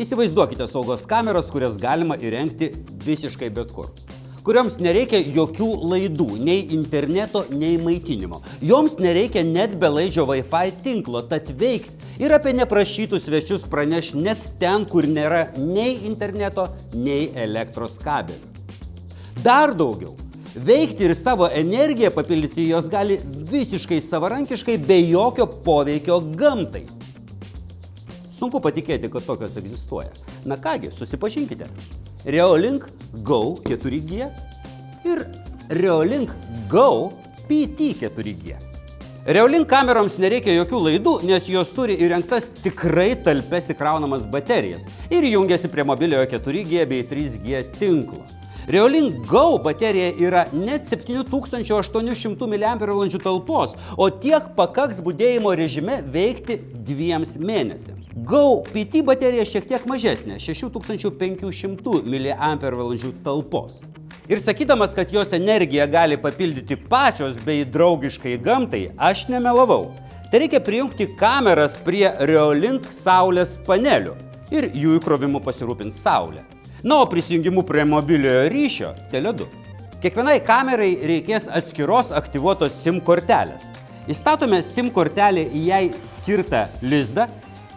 Įsivaizduokite saugos kameras, kurias galima įrengti visiškai bet kur. Kurioms nereikia jokių laidų, nei interneto, nei maitinimo. Joms nereikia net belaidžio Wi-Fi tinklo, tad veiks ir apie neprašytus svečius praneš net ten, kur nėra nei interneto, nei elektros kabelių. Dar daugiau. Veikti ir savo energiją papildyti jos gali visiškai savarankiškai, be jokio poveikio gamtai. Sunku patikėti, kad tokios egzistuoja. Na kągi, susipažinkite. Reolink Go 4G ir Reolink Go PT 4G. Reolink kameroms nereikia jokių laidų, nes jos turi įrengtas tikrai talpes įkraunamas baterijas ir jungiasi prie mobiliojo 4G bei 3G tinklo. Reolink Go baterija yra net 7800 mAh talpos, o tiek pakaks budėjimo režime veikti 2 mėnesiams. Go PT baterija šiek tiek mažesnė, 6500 mAh talpos. Ir sakydamas, kad jos energiją gali papildyti pačios bei draugiškai gamtai, aš nemelavau. Tai reikia prijungti kameras prie Reolink saulės panelių ir jų įkrovimu pasirūpins saulė. Na, o prisijungimu prie mobiliojo ryšio – Tele2. Kiekvienai kamerai reikės atskiros aktyvuotos SIM kortelės. Įstatome SIM kortelę į jai skirtą lizdą,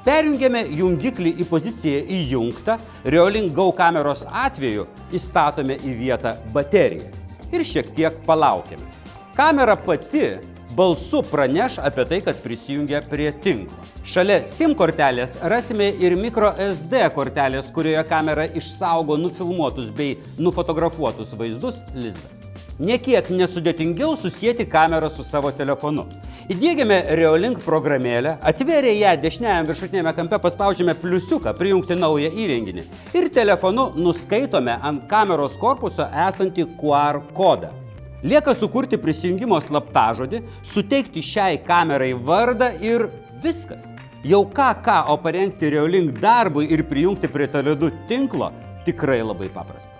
perjungiame jungiklį į poziciją įjungtą, Reolink Go kameros atveju įstatome į vietą bateriją ir šiek tiek palaukiame. Kamera pati balsu praneš apie tai, kad prisijungia prie tinklo. Šalia SIM kortelės rasime ir micro SD kortelės, kurioje kamera išsaugo nufilmuotus bei nufotografuotus vaizdus lizdą. Niekiek nesudėtingiau susieti kamerą su savo telefonu. Įdiegiame Reolink programėlę, atvėrę ją dešiniajame viršutinėme kampe paspaudžiame pliusiuką prijungti naują įrenginį ir telefonu nuskaitome ant kameros korpuso esantį QR kodą. Lieka sukurti prisijungimo slaptažodį, suteikti šiai kamerai vardą ir viskas. Jau ką, o parengti Reolink darbui ir prijungti prie Tele2 tinklo tikrai labai paprasta.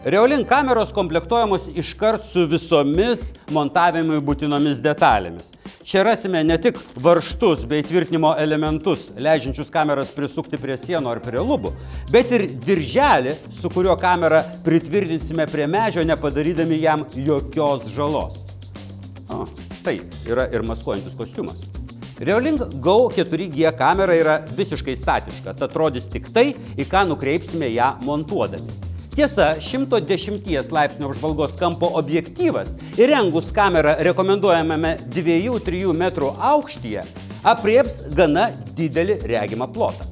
Reolink kameros komplektuojamos iškart su visomis montavimui būtinomis detalėmis. Čia rasime ne tik varžtus bei tvirtinimo elementus, leidžiančius kameras prisukti prie sienų ar prie lubų, bet ir dirželį, su kuriuo kamerą pritvirtinsime prie medžio, nepadarydami jam jokios žalos. Štai yra ir maskuojantis kostiumas. Reolink Go 4G kamera yra visiškai statiška, tad rodys tik tai, į ką nukreipsime ją montuodami. Tiesa, 110 laipsnių apžvalgos kampo objektyvas, įrengus kamerą rekomenduojamame 2-3 metrų aukštyje, aprieps gana didelį regimą plotą.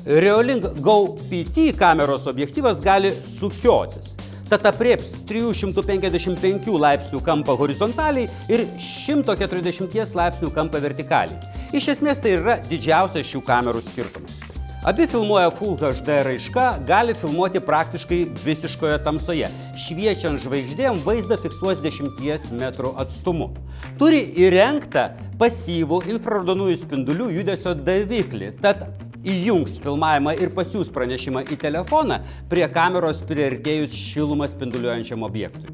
Reolink Go PT kameros objektyvas gali sukiotis, tad aprieps 355 laipsnių kampą horizontaliai ir 140 laipsnių kampą vertikaliai. Iš esmės tai yra didžiausias šių kamerų skirtumas. Abi filmuoja Full HD raiška, gali filmuoti praktiškai visiškoje tamsoje. Šviečiant žvaigždėm vaizdą fiksuos 10 metrų atstumu. Turi įrengtą pasyvų infraraudonųjų spindulių judesio daviklį, tad įjungs filmavimą ir pasiųs pranešimą į telefoną prie kameros priartėjus šilumą spinduliuojančiam objektui.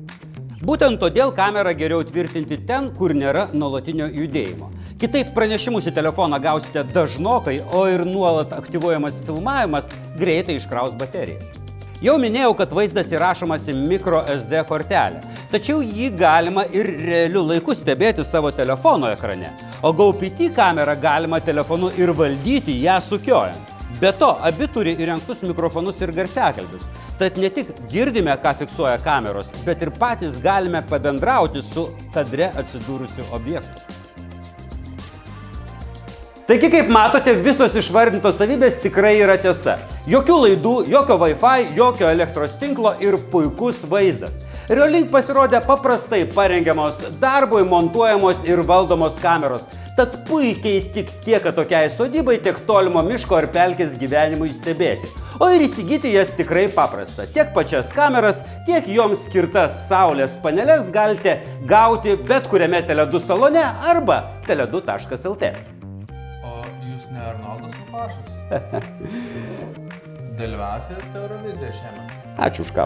Būtent todėl kamerą geriau tvirtinti ten, kur nėra nuolatinio judėjimo. Kitaip pranešimus į telefoną gausite dažnokai, o ir nuolat aktyvuojamas filmavimas greitai iškraus bateriją. Jau minėjau, kad vaizdas įrašomas į micro SD kortelę, tačiau jį galima ir realiu laiku stebėti savo telefono ekrane, o Go PT kamerą galima telefonu ir valdyti ją sukiojant. Be to, abi turi įrengtus mikrofonus ir garsiakalbius, tad ne tik girdime, ką fiksuoja kameros, bet ir patys galime pabendrauti su kadre atsidūrusiu objektu. Taigi, kaip matote, visos išvardintos savybės tikrai yra tiesa. Jokių laidų, jokio Wi-Fi, jokio elektros tinklo ir puikus vaizdas. Reolink pasirodė paprastai parengiamos darbui, montuojamos ir valdomos kameros. Tad puikiai tiks tiek tokiai sodybai, tiek tolimo miško ar pelkės gyvenimui stebėti. O ir įsigyti jas tikrai paprasta. Tiek pačias kameras, tiek joms skirtas saulės paneles galite gauti bet kuriame Tele2 salone arba tele2.lt. Ne Arnoldas Lukašas. Dalyvausit Eurovizijoje šiame. Ačiū už ką.